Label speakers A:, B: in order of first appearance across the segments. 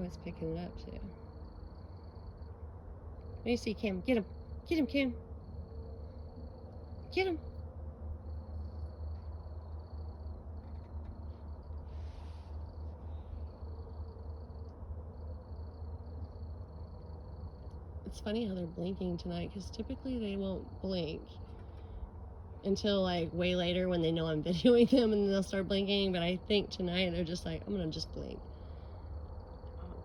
A: Oh, it's picking it up too. Let me see, Cam. Get him. Get him, Cam. Get him. It's funny how they're blinking tonight, because typically they won't blink until like way later when they know I'm videoing them, and then they'll start blinking. But I think tonight they're just like, I'm gonna just blink.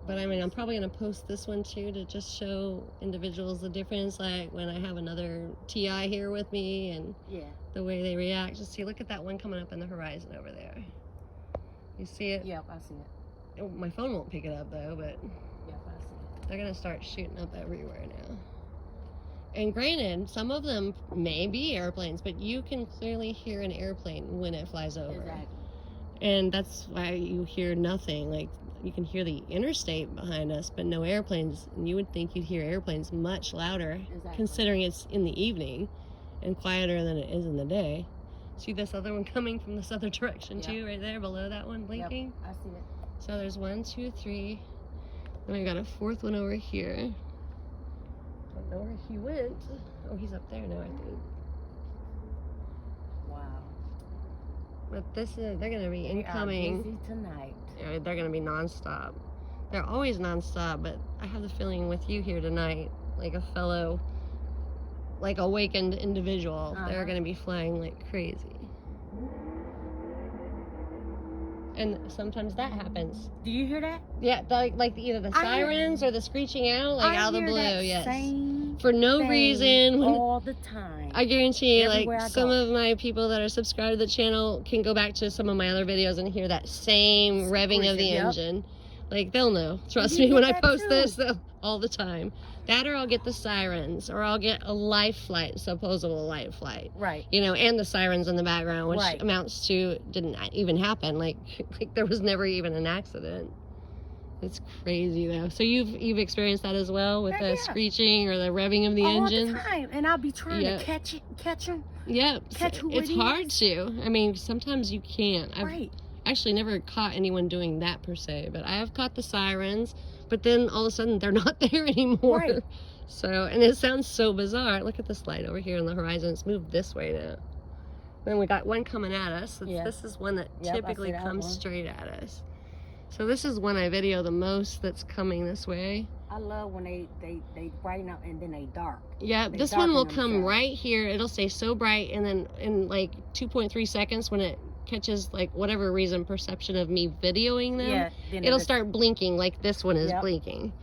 A: But I mean, I'm probably gonna post this one too to just show individuals the difference, like when I have another TI here with me and the way they react. Just see, look at that one coming up in the horizon over there. You see it?
B: Yep, I see it.
A: Oh, my phone won't pick it up though, but
B: Yep, I see it.
A: they're gonna start shooting up everywhere now. And granted, some of them may be airplanes, but you can clearly hear an airplane when it flies over.
B: Exactly.
A: And that's why you hear nothing. Like, you can hear the interstate behind us, but no airplanes. And you would think you'd hear airplanes much louder,
B: Exactly.
A: considering it's in the evening and quieter than it is in the day. See this other one coming from this other direction too, right there below that one, blinking?
B: Yep, I see it.
A: So there's 1, 2, 3. Then I got a fourth one over here. Don't know where he went. Oh, he's up there now, I think.
B: Wow.
A: But this is, they're gonna be
B: They
A: incoming.
B: are busy tonight.
A: Yeah, they're gonna be non-stop. They're always non-stop, but I have the feeling with you here tonight, like a fellow, like awakened individual, they're gonna be flying like crazy. And sometimes that happens.
B: Do you hear that?
A: Yeah, like either the sirens or the screeching out, like out of the blue. Yes.
B: Same
A: For no reason.
B: all the time.
A: I guarantee you,
B: Everywhere
A: like
B: I
A: some
B: go.
A: of my people that are subscribed to the channel can go back to some of my other videos and hear that same revving of the
B: Yep.
A: engine. Like, they'll know. Trust
B: You
A: me, when I
B: get that
A: post
B: too.
A: this, all the time. That, or I'll get the sirens, or I'll get a live flight, supposable live flight.
B: Right.
A: You know, and the sirens in the background, which
B: Right.
A: amounts to didn't even happen. Like there was never even an accident. It's crazy though. So you've experienced that as well with
B: Heck
A: the
B: yeah.
A: screeching or the revving of the
B: all
A: engine?
B: the time. And I'll be trying
A: Yep.
B: to catch them.
A: Yep.
B: Catch who
A: It's
B: it
A: hard
B: is.
A: to. I mean, sometimes you can't. I've
B: Right.
A: actually never caught anyone doing that per se, but I have caught the sirens, but then all of a sudden they're not there anymore.
B: Right.
A: So, and it sounds so bizarre. Look at this light over here on the horizon. It's moved this way now. Then we got one coming at us. This is one that
B: Yep, I
A: typically
B: see that
A: comes
B: one.
A: straight at us. So this is one I video the most that's coming this way.
B: I love when they brighten up and then they dark.
A: Yeah,
B: They
A: this one will
B: darken
A: come
B: themselves.
A: right here. It'll stay so bright, and then in like 2.3 seconds, when it catches like whatever reason perception of me videoing them,
B: Yeah. Then
A: it'll start blinking like this one is
B: Yep.
A: blinking.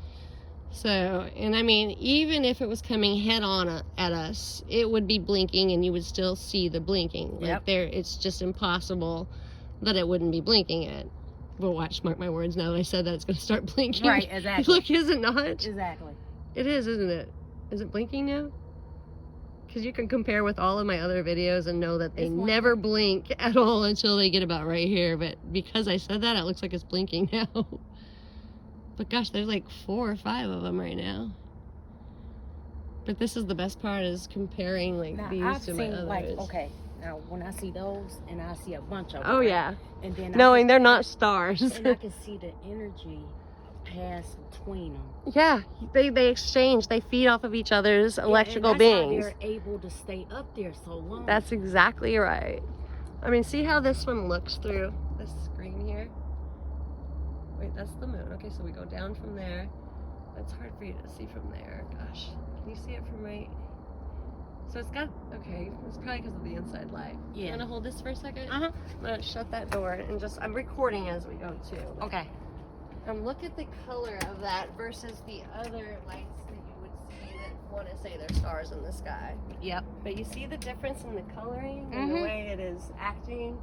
A: So, and I mean, even if it was coming head on at us, it would be blinking and you would still see the blinking. Like
B: Yep.
A: there, it's just impossible that it wouldn't be blinking it. Well, watch, mark my words, now that I said that, it's going to start blinking.
B: Right, exactly.
A: Look, is it not?
B: Exactly.
A: It is, isn't it? Is it blinking now? Because you can compare with all of my other videos and know that they
B: It's one-
A: never blink at all until they get about right here. But because I said that, it looks like it's blinking now. But gosh, there's like 4 or 5 of them right now. But this is the best part, is comparing like
B: Now
A: these
B: I've
A: to my
B: seen
A: others.
B: like, okay, now when I see those and I see a bunch of them.
A: Oh
B: right?
A: yeah,
B: And then
A: knowing they're not stars.
B: and I can see the energy pass between them.
A: Yeah, they exchange. They feed off of each other's electrical
B: and that's
A: beings.
B: How they're able to stay up there so long.
A: That's exactly right. I mean, see how this one looks through this screen here? Wait, that's the moon. Okay, so we go down from there. That's hard for you to see from there. Gosh, can you see it from right? So it's got, okay, it's probably because of the inside light.
B: Yeah.
A: You want to hold this for a second?
B: Uh-huh.
A: I'm going to shut that door and just, I'm recording as we go too.
B: Okay.
A: Look at the color of that versus the other lights that you would see that want to say they're stars in the sky.
B: Yep.
A: But you see the difference in the coloring and the
B: Mhm.
A: way it is acting?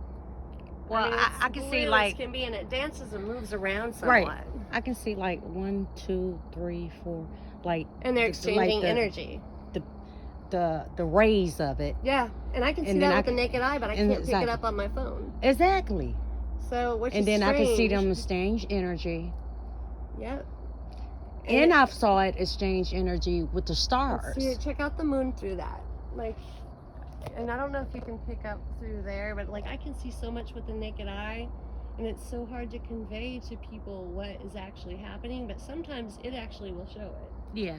B: Well,
A: mean,
B: I
A: it's
B: can see
A: blue as
B: like
A: can be, and it dances and moves around somewhat.
B: Right. I can see like 1, 2, 3, 4, like
A: And they're
B: like
A: exchanging
B: the-
A: energy.
B: the rays of it.
A: Yeah, and I can see
B: And then
A: that
B: I
A: with the
B: can-
A: naked eye, but I
B: and
A: can't
B: it's
A: pick it
B: like-
A: up on my phone.
B: Exactly.
A: So, which
B: And
A: is
B: then I can see
A: strange.
B: them exchange energy.
A: Yep.
B: And I've saw it exchange energy with the stars.
A: See, check out the moon through that. Like, and I don't know if you can pick up through there, but like I can see so much with the naked eye. And it's so hard to convey to people what is actually happening, but sometimes it actually will show it.
B: Yeah.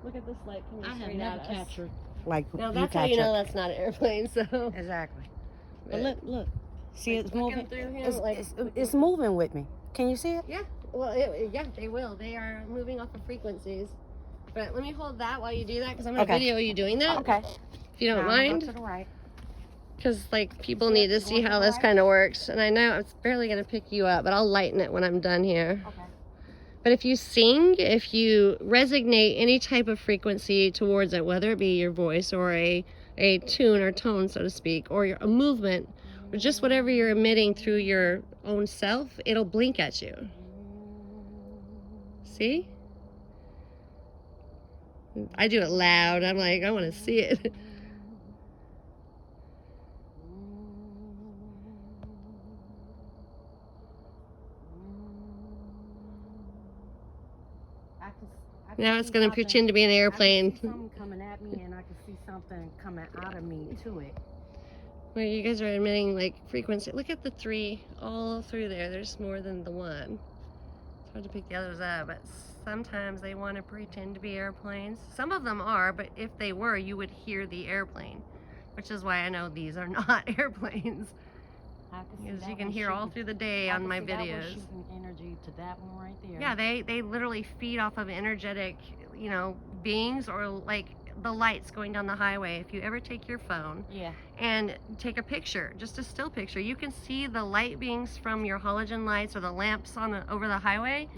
A: Look at this light coming
B: I have
A: straight
B: never
A: at us.
B: captured like
A: Now
B: you
A: that's how you know
B: captured.
A: that's not an airplane. So
B: Exactly. But
A: but,
B: look. See,
A: like,
B: it's
A: looking
B: moving.
A: through him,
B: It's moving with me. Can you see it?
A: Yeah. Well, yeah, they will. They are moving off of frequencies. But let me hold that while you do that, because I'm gonna
B: Okay.
A: video you doing that.
B: Okay.
A: If you don't
B: Now I'm gonna go
A: mind.
B: to the right.
A: Because like people
B: See
A: need
B: it?
A: to
B: You
A: see
B: want
A: how
B: the
A: this
B: light?
A: kind of works. And I know it's barely gonna pick you up, but I'll lighten it when I'm done here.
B: Okay.
A: But if you sing, if you resonate any type of frequency towards it, whether it be your voice or a tune or tone, so to speak, or a movement, or just whatever you're emitting through your own self, it'll blink at you. See? I do it loud. I'm like, I want to see it. Now it's going to pretend to be an
B: I can
A: airplane.
B: see something coming at me, and I can see something coming out of me to it.
A: Where you guys are emitting like frequency. Look at the 3 all through there. There's more than the 1. It's hard to pick the others up, but sometimes they want to pretend to be airplanes. Some of them are, but if they were, you would hear the airplane, which is why I know these are not airplanes. Because you can hear all through the day on my videos.
B: Shooting energy to that one right there.
A: Yeah, they literally feed off of energetic, you know, beings, or like the lights going down the highway. If you ever take your phone and take a picture, just a still picture, you can see the light beings from your halogen lights or the lamps on over the highway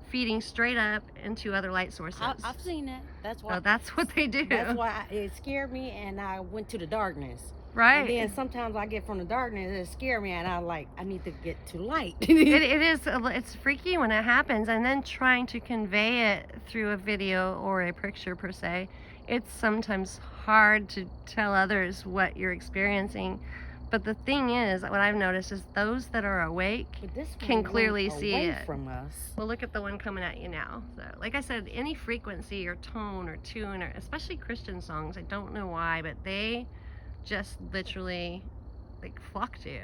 A: feeding straight up into other light sources.
B: I've seen that. That's why.
A: So that's what they do.
B: That's why it scared me, and I went to the darkness.
A: Right.
B: And then sometimes I get from the darkness, it scares me, and I need to get to light.
A: It's freaky when it happens, and then trying to convey it through a video or a picture per se, it's sometimes hard to tell others what you're experiencing. But the thing is, what I've noticed is those that are awake can clearly see it.
B: From us.
A: Well, look at the one coming at you now. So, like I said, any frequency or tone or tune, or especially Christian songs, I don't know why, but they just literally like flock to you.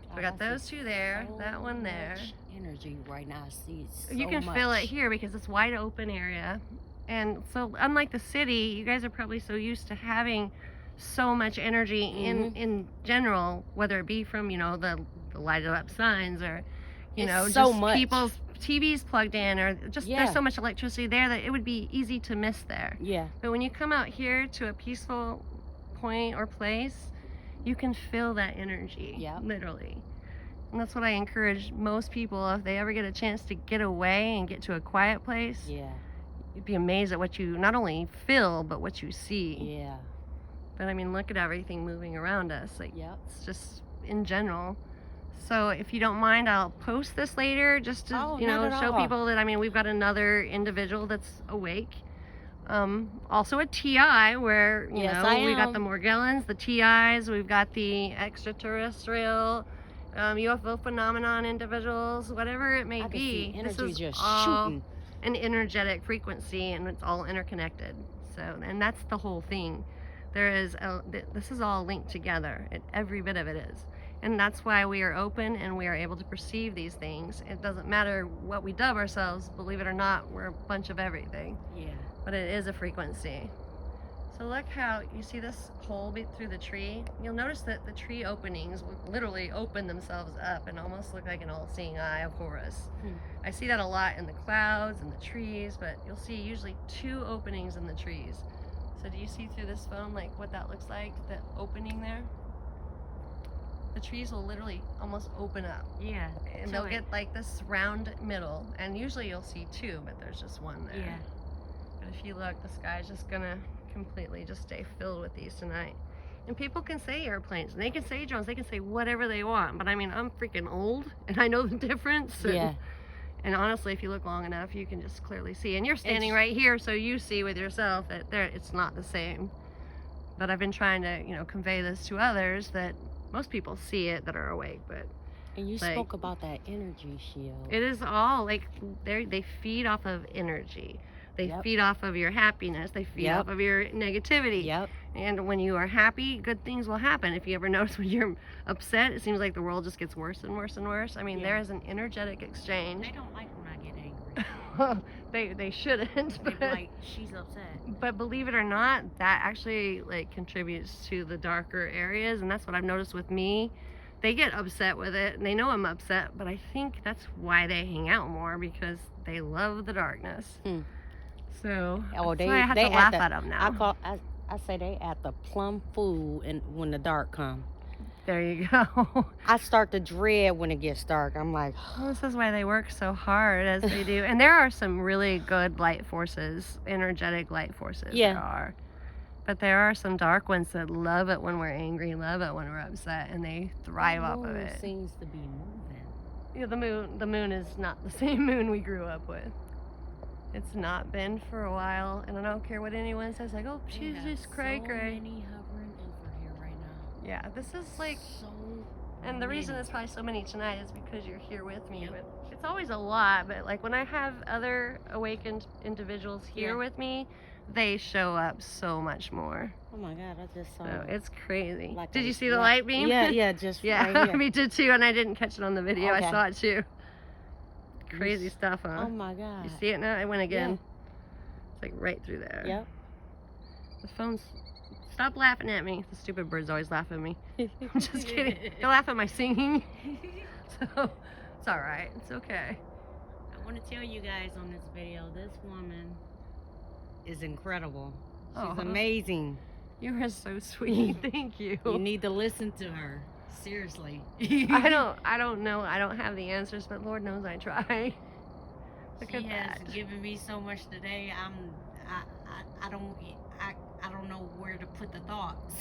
A: So we got those 2 there, that one there.
B: Energy right now. I see it so
A: you can feel it here because it's wide open area. And so unlike the city, you guys are probably so used to having so much energy in general, whether it be from, you know, the lighted up signs, or you know,
B: so
A: just
B: much.
A: people's TVs plugged in, or just there's so much electricity there that it would be easy to miss there.
B: Yeah.
A: But when you come out here to a peaceful point or place, you can feel that energy, literally. And that's what I encourage most people, if they ever get a chance to get away and get to a quiet place, you'd be amazed at what you not only feel, but what you see. But I mean, look at everything moving around us. Like, it's just in general. So if you don't mind, I'll post this later just to, you know, show people that, I mean, we've got another individual that's awake. Also a TI, where, you know, we got the Morgellons, the TIs, we've got the extraterrestrial, UFO phenomenon individuals, whatever it may be. This is
B: just
A: all
B: shooting.
A: an energetic frequency, and it's all interconnected. So, and that's the whole thing. This is all linked together. Every bit of it is. And that's why we are open and we are able to perceive these things. It doesn't matter what we dub ourselves, believe it or not, we're a bunch of everything. But it is a frequency. So look how, you see this hole through the tree? You'll notice that the tree openings will literally open themselves up and almost look like an all-seeing eye of Horus. I see that a lot in the clouds and the trees, but you'll see usually 2 openings in the trees. So do you see through this phone like what that looks like, the opening there? The trees will literally almost open up. And they'll get like this round middle, and usually you'll see 2, but there's just 1 there. But if you look, the sky's just gonna completely just stay filled with these tonight. And people can say airplanes, and they can say drones, they can say whatever they want, but I mean, I'm freaking old, and I know the difference. And honestly, if you look long enough, you can just clearly see. And you're standing right here, so you see with yourself that it's not the same. But I've been trying to, you know, convey this to others, that most people see it that are awake, but
B: and you spoke about that energy shield.
A: It is all like they feed off of energy. They
B: Yep.
A: feed off of your happiness. They feed
B: Yep.
A: off of your negativity.
B: Yep.
A: And when you are happy, good things will happen. If you ever notice when you're upset, it seems like the world just gets worse and worse and worse. I mean,
B: Yeah.
A: there is an energetic exchange.
B: They don't like when I get angry.
A: They shouldn't.
B: They be like, she's upset.
A: But believe it or not, that actually like contributes to the darker areas, and that's what I've noticed with me. They get upset with it, and they know I'm upset, but I think that's why they hang out more, because they love the darkness.
B: Hmm.
A: So
B: Oh,
A: that's why I have
B: they
A: to laugh
B: the,
A: at them now.
B: I say they at the plum fool and when the dark come.
A: There you go.
B: I start to dread when it gets dark. I'm like,
A: Well, this is why they work so hard as they do. And there are some really good light forces, energetic light forces.
B: Yeah.
A: There are. But there are some dark ones that love it when we're angry, love it when we're upset, and they thrive off of
B: moon
A: it.
B: seems to be moving.
A: Yeah, the moon is not the same moon we grew up with. It's not been for a while, and I don't care what anyone says, like, oh, she's just cray cray.
B: Many hovering over here right now.
A: Yeah, this is like,
B: So
A: and the reason
B: many.
A: there's probably so many tonight is because you're here with me.
B: Yep.
A: But it's always a lot, but like when I have other awakened individuals here
B: Yeah.
A: with me, they show up so much more.
B: Oh my God, I just saw.
A: So it's crazy.
B: like
A: Did
B: a
A: you see the
B: light-
A: light beam?
B: Yeah, just
A: Yeah,
B: right here.
A: me too, and I didn't catch it on the video.
B: Okay.
A: I saw it too. Crazy stuff, huh?
B: Oh my God.
A: You see it now? It went again.
B: Yeah.
A: It's like right through there.
B: Yep.
A: The phone's. Stop laughing at me. The stupid birds always laugh at me. I'm just kidding. They laugh at my singing. So it's all right. It's okay.
B: I want to tell you guys on this video, this woman is incredible. She's
A: Aw.
B: amazing.
A: You are so sweet. Thank you.
B: You need to listen to her. Seriously.
A: I don't know. I don't have the answers, but Lord knows I try. Look
B: She
A: at
B: has
A: that.
B: given me so much today. I don't know where to put the thoughts.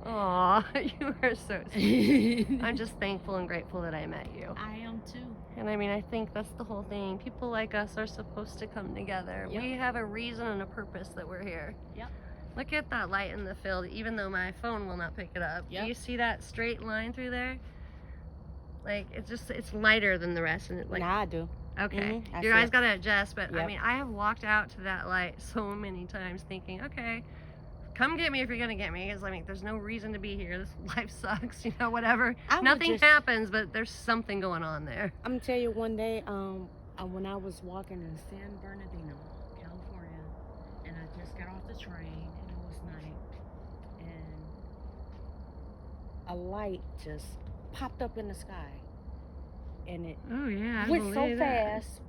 A: Aw, you are so sweet. I'm just thankful and grateful that I met you.
B: I am too.
A: And I mean, I think that's the whole thing. People like us are supposed to come together.
B: Yep.
A: We have a reason and a purpose that we're here.
B: Yep.
A: Look at that light in the field, even though my phone will not pick it up.
B: Yep.
A: Do you see that straight line through there? Like, it's lighter than the rest. And it, like,
B: Now I do.
A: okay.
B: I
A: Your
B: see
A: eyes
B: it.
A: got to adjust. But I
B: Yep.
A: mean, I have walked out to that light so many times thinking, okay, come get me if you're going to get me. Because, I mean, there's no reason to be here. This life sucks, you know, whatever.
B: I would
A: Nothing
B: just-
A: happens, but there's something going on there.
B: I'm gonna tell you one day, when I was walking in San Bernardino, California, and I just got off the train and it was night, and a light just popped up in the sky, and it
A: Oh, yeah. I
B: went so
A: believe that.
B: fast.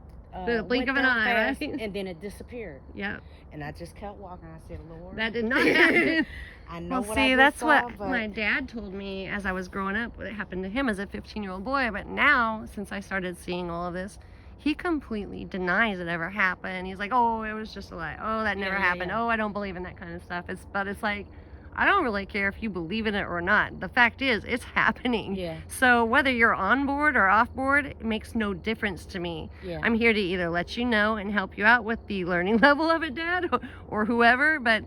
A: The blink
B: went
A: of an
B: down
A: eye,
B: fast,
A: right?
B: And then it disappeared,
A: Yep.
B: and I just kept walking. I said, "Lord,
A: That did not happen.
B: I know
A: Well,
B: what
A: see,
B: I
A: that's
B: just saw,
A: what
B: but
A: my dad told me as I was growing up. What happened to him as a 15-year-old boy. But now, since I started seeing all of this, he completely denies it ever happened. He's like, oh, it was just a lie. Oh, that never
B: Yeah,
A: happened.
B: yeah.
A: Oh, I don't believe in that kind of stuff. But it's like, I don't really care if you believe in it or not. The fact is, it's happening.
B: yeah,
A: So whether you're on board or off board, it makes no difference to me.
B: yeah,
A: I'm here to either let you know and help you out with the learning level of it, Dad, or whoever, but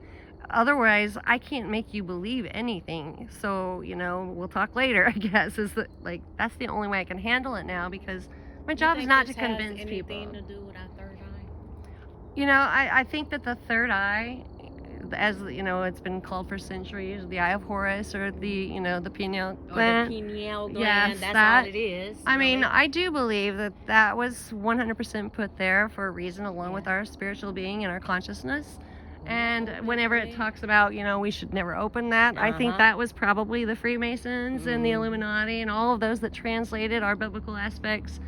A: otherwise, I can't make you believe anything. So, you know, we'll talk later, I guess, is that, like, that's the only way I can handle it now, because my job is not to convince people.
B: Anything to do with our third eye?
A: You know, I think that the third eye, as you know, it's been called for centuries, the eye of Horus, or the, you know, the pineal
B: Or
A: gland.
B: the pineal gland,
A: Yes,
B: that's
A: that-
B: all it is.
A: I mean,
B: really.
A: I do believe that that was 100% put there for a reason, along with
B: Yeah.
A: our spiritual being and our consciousness. And
B: Oh,
A: whenever it
B: really?
A: talks about, you know, we should never open that, I think
B: Uh-huh.
A: that was probably the Freemasons and the
B: Mhm.
A: Illuminati and all of those that translated our biblical aspects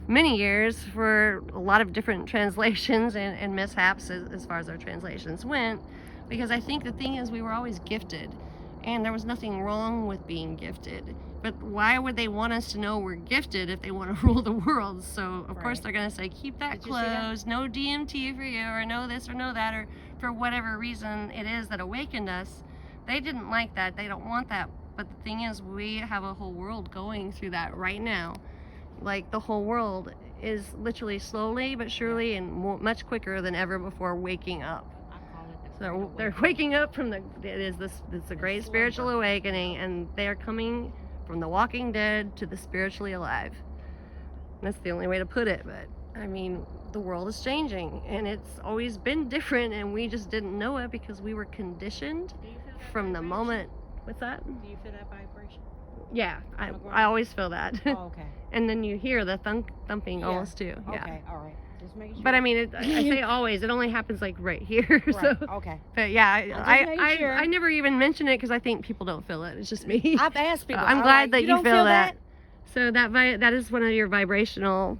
A: many years for a lot of different translations and mishaps as far as our translations went. Because I think the thing is, we were always gifted, and there was nothing wrong with being gifted. But why would they want us to know we're gifted if they want to rule the world? So of course
B: Right.
A: they're going to say, keep that
B: Did you see that?
A: closed, no DMT for you, or no this or no that, or for whatever reason it is that awakened us. They didn't like that. They don't want that. But the thing is, we have a whole world going through that right now. Like, the whole world is literally slowly but surely and much quicker than ever before waking up.
B: I call it the
A: So
B: Great
A: they're
B: Awakening.
A: waking up from it's a great spiritual
B: slumber.
A: awakening, and they're coming from the walking dead to the spiritually alive. That's the only way to put it, but I mean, the world is changing, and it's always been different, and we just didn't know it because we were conditioned
B: Do you feel that
A: from the
B: vibration?
A: moment. What's that?
B: Do you feel that vibration?
A: Yeah,
B: On the
A: I
B: ground?
A: always feel that.
B: Oh, okay.
A: And then you hear the thumping
B: Yeah.
A: almost too. Yeah.
B: Okay, all right. Just making sure.
A: But I mean, I say always. It only happens like right here.
B: Right,
A: So,
B: okay.
A: but yeah,
B: just
A: I
B: making sure.
A: I never even mention it because I think people don't feel it. It's just me.
B: I've asked people.
A: I'm
B: I'm
A: glad
B: like,
A: that you
B: don't
A: feel that.
B: that?
A: So that is one of your vibrational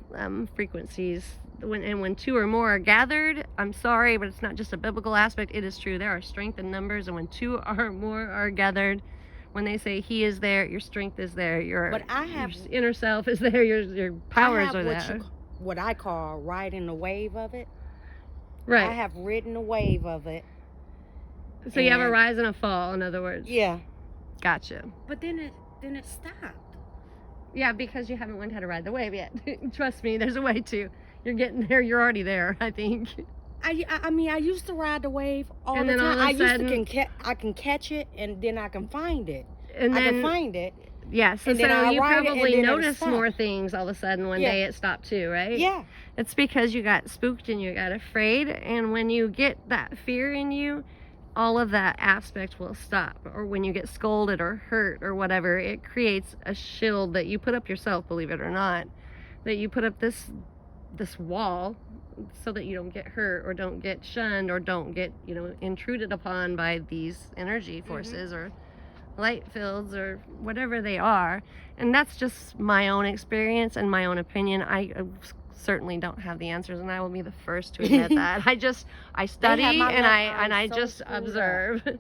A: frequencies. When two or more are gathered, I'm sorry, but it's not just a biblical aspect. It is true. There are strength in numbers, and when two or more are gathered, when they say He is there, your strength is there. Your inner self is there. Your powers are there.
B: What I call riding the wave of it.
A: Right.
B: I have ridden the wave of it.
A: So you have a
B: and-
A: rise and a fall, in other words.
B: Yeah.
A: Gotcha.
B: But then it stopped.
A: Yeah, because you haven't learned how to ride the wave yet. Trust me, there's a way to. You're getting there. You're already there, I think.
B: I mean, I used to ride the wave all
A: And
B: the
A: then all
B: time.
A: of a
B: I used
A: sudden-
B: to I can catch it, and then I can find it.
A: And
B: I
A: then
B: can find it.
A: yes,
B: and
A: so
B: then I
A: you
B: ride it, and
A: probably
B: then it'll
A: notice
B: stop.
A: more things all of a sudden. One
B: Yeah.
A: day it stopped too, right?
B: Yeah.
A: It's because you got spooked and you got afraid, and when you get that fear in you, all of that aspect will stop. Or when you get scolded or hurt or whatever, it creates a shield that you put up yourself, believe it or not. That you put up this wall so that you don't get hurt or don't get shunned or don't get, intruded upon by these energy forces or light fields or whatever they are. And that's just my own experience and my own opinion. I certainly don't have the answers, and I will be the first to admit that. I study
B: have my
A: and
B: left
A: I
B: eye so
A: just
B: screwed up.
A: observe.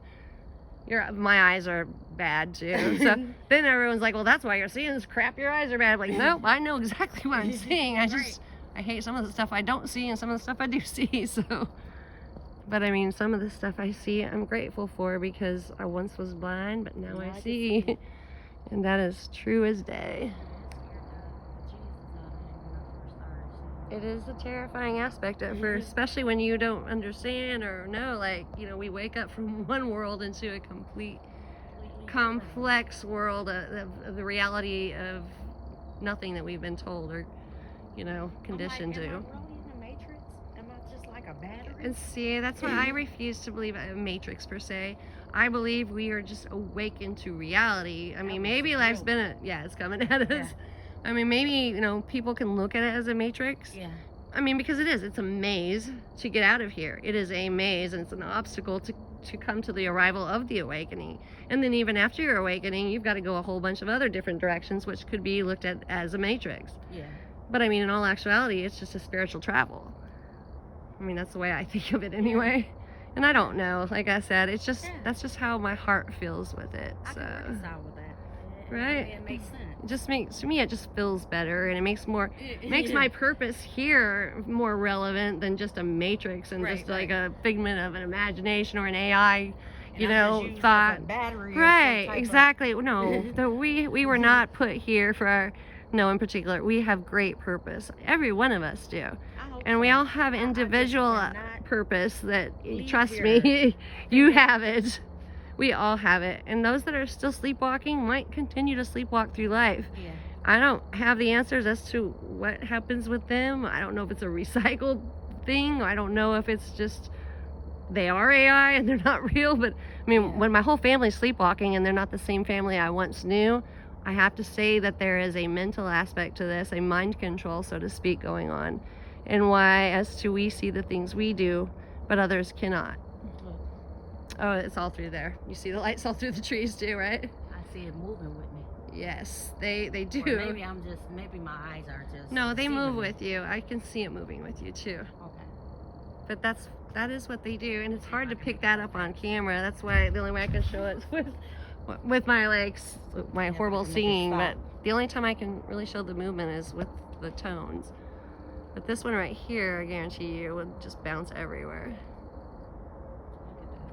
A: My eyes are bad too. So then everyone's like, well, that's why you're seeing this crap. Your eyes are bad. I'm like, nope, I know exactly what I'm seeing. I hate some of the stuff I don't see and some of the stuff I do see. So, but I mean, some of the stuff I see, I'm grateful for because I once was blind, but now I see. And that is true as day. It is a terrifying aspect at first, especially when you don't understand or know. Like, we wake up from one world into a complete complex world of the reality of nothing that we've been told or, conditioned to.
B: Am I really in the Matrix? Am I just like a battery?
A: And see, that's why I refuse to believe a matrix per se. I believe we are just awakened to reality. I mean, maybe life's been it's coming at us.
B: Yeah.
A: I mean, maybe, people can look at it as a matrix.
B: Yeah.
A: I mean, because it's a maze to get out of here. It is a maze, and it's an obstacle to come to the arrival of the awakening. And then even after your awakening, you've got to go a whole bunch of other different directions, which could be looked at as a matrix.
B: Yeah.
A: But I mean, in all actuality, it's just a spiritual travel. I mean, that's the way I think of it anyway. And I don't know. Like I said, it's just that's just how my heart feels with it.
B: I
A: So
B: can reconcile with that.
A: Right.
B: It makes sense.
A: it just makes, to me, it just feels better, and it makes my purpose here more relevant than just a matrix and
B: Right,
A: just like a figment of an imagination or an AI,
B: And
A: thought.
B: battery. or some
A: Right,
B: type of-
A: exactly. No, we were not put here for no in particular. We have great purpose. Every one of us do.
B: I hope
A: And we
B: so.
A: all have
B: I just
A: individual
B: cannot
A: purpose that,
B: leave
A: trust
B: here
A: me, you have it. We all have it. And those that are still sleepwalking might continue to sleepwalk through life.
B: Yeah.
A: I don't have the answers as to what happens with them. I don't know if it's a recycled thing. I don't know if it's just they are AI and they're not real. But I mean,
B: Yeah.
A: when my whole family's sleepwalking and they're not the same family I once knew, I have to say that there is a mental aspect to this, a mind control, so to speak, going on. And why, as to we see the things we do, but others cannot. Oh, it's all through there. You see the lights all through the trees too, right?
B: I see it moving with me.
A: Yes, they do.
B: Or maybe my eyes are just.
A: No, they
B: deceiving
A: move
B: me.
A: with you. I can see it moving with you too.
B: Okay.
A: But that is what they do, and it's hard to pick that up on camera. That's why the only way I can show it is with my legs, my horrible
B: to make it
A: singing. But
B: stop.
A: the only time I can really show the movement is with the tones. But this one right here, I guarantee you, would just bounce everywhere.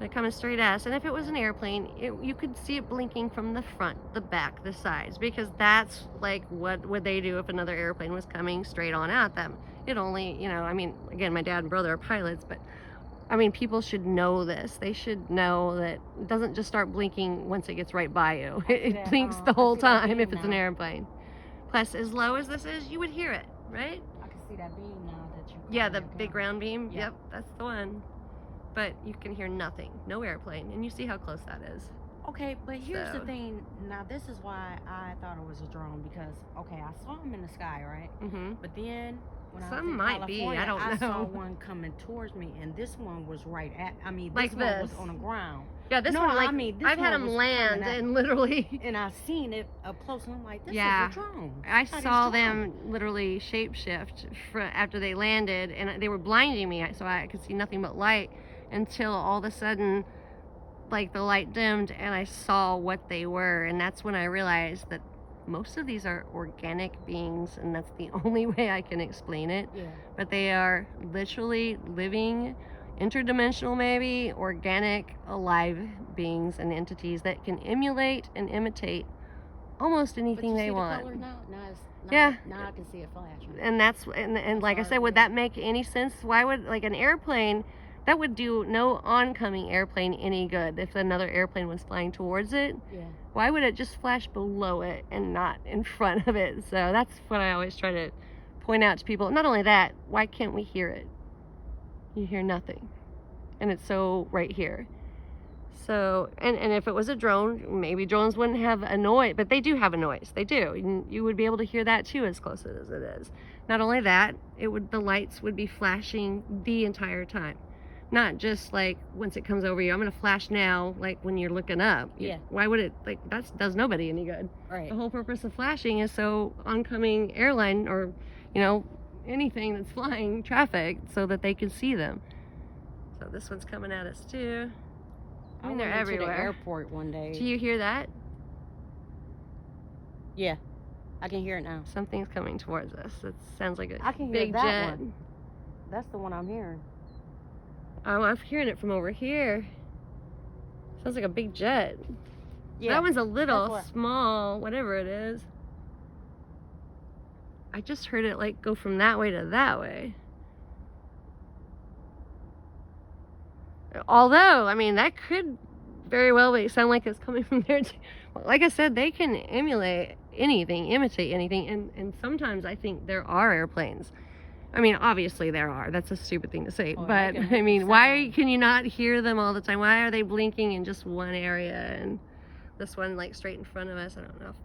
A: They're coming straight at us, and if it was an airplane, you could see it blinking from the front, the back, the sides, because that's like what would they do if another airplane was coming straight on at them. It only, I mean, again, my dad and brother are pilots, but I mean, people should know this. They should know that it doesn't just start blinking once it gets right by you. It
B: that,
A: blinks
B: I
A: the whole
B: see that
A: time if
B: beam
A: it's an
B: now.
A: airplane. Plus, as low as this is, you would hear it, right?
B: I can see that beam now that you.
A: Yeah, the
B: call it
A: big
B: down.
A: round beam.
B: Yeah.
A: Yep, that's the one. But you can hear nothing, no airplane, and you see how close that is.
B: Okay, but here's the
A: So-
B: thing. Now this is why I thought it was a drone because okay, I saw them in the sky, right?
A: Mm-hmm.
B: But then when I was
A: Some
B: in
A: might be, I
B: California,
A: don't
B: I saw
A: know.
B: one coming towards me, and this one was right at. I mean,
A: Like
B: this one was
A: this.
B: on the ground,
A: Yeah, this
B: No,
A: one,
B: I
A: like,
B: mean, this
A: I've had
B: one
A: them
B: was
A: land
B: coming at
A: and literally,
B: and I seen it up close, and I'm like, this
A: Yeah.
B: is a drone.
A: I
B: That is
A: saw
B: drone.
A: them literally shapeshift after they landed, and they were blinding me, so I could see nothing but light until all of a sudden, like, the light dimmed and I saw what they were, and that's when I realized that most of these are organic beings, and that's the only way I can explain it.
B: Yeah.
A: But they are literally living, interdimensional maybe, organic, alive beings and entities that can emulate and imitate almost
B: But
A: anything
B: you
A: they
B: see
A: want.
B: the color now?
A: Yeah.
B: Now I can see it flashing.
A: And that's and like I
B: sorry,
A: said, would
B: yeah.
A: that make any sense? Why would, like, an airplane, that would do no oncoming airplane any good if another airplane was flying towards it?
B: Yeah.
A: Why would it just flash below it and not in front of it? So that's what I always try to point out to people. Not only that, why can't we hear it? You hear nothing, and it's so right here. So, and if it was a drone, maybe drones wouldn't have a noise, but they do have a noise. They do. And you would be able to hear that too, as close as it is. Not only that, the lights would be flashing the entire time. Not just like once it comes over you, I'm gonna flash now, like when you're looking up.
B: Yeah.
A: Why would it, like, that does nobody any good.
B: Right.
A: The whole purpose of flashing is so oncoming airline or, anything that's flying traffic, so that they can see them. So this one's coming at us too. I mean, they're
B: went into
A: everywhere.
B: the airport one day.
A: Do you hear that?
B: Yeah, I can hear it now.
A: Something's coming towards us. It sounds like a
B: I can hear
A: big
B: that
A: jet.
B: one. That's the one I'm hearing.
A: Oh, I'm hearing it from over here. Sounds like a big jet.
B: Yeah.
A: That one's a little
B: what-
A: small, whatever it is. I just heard it like go from that way to that way. Although, I mean, that could very well sound like it's coming from there too. Like I said, they can emulate anything, imitate anything, and sometimes I think there are airplanes. I mean, obviously there are. That's a stupid thing to say.
B: Oh, they
A: but,
B: can
A: I mean, why
B: sound.
A: can you not hear them all the time? Why are they blinking in just one area and this one, like, straight in front of us? I don't know.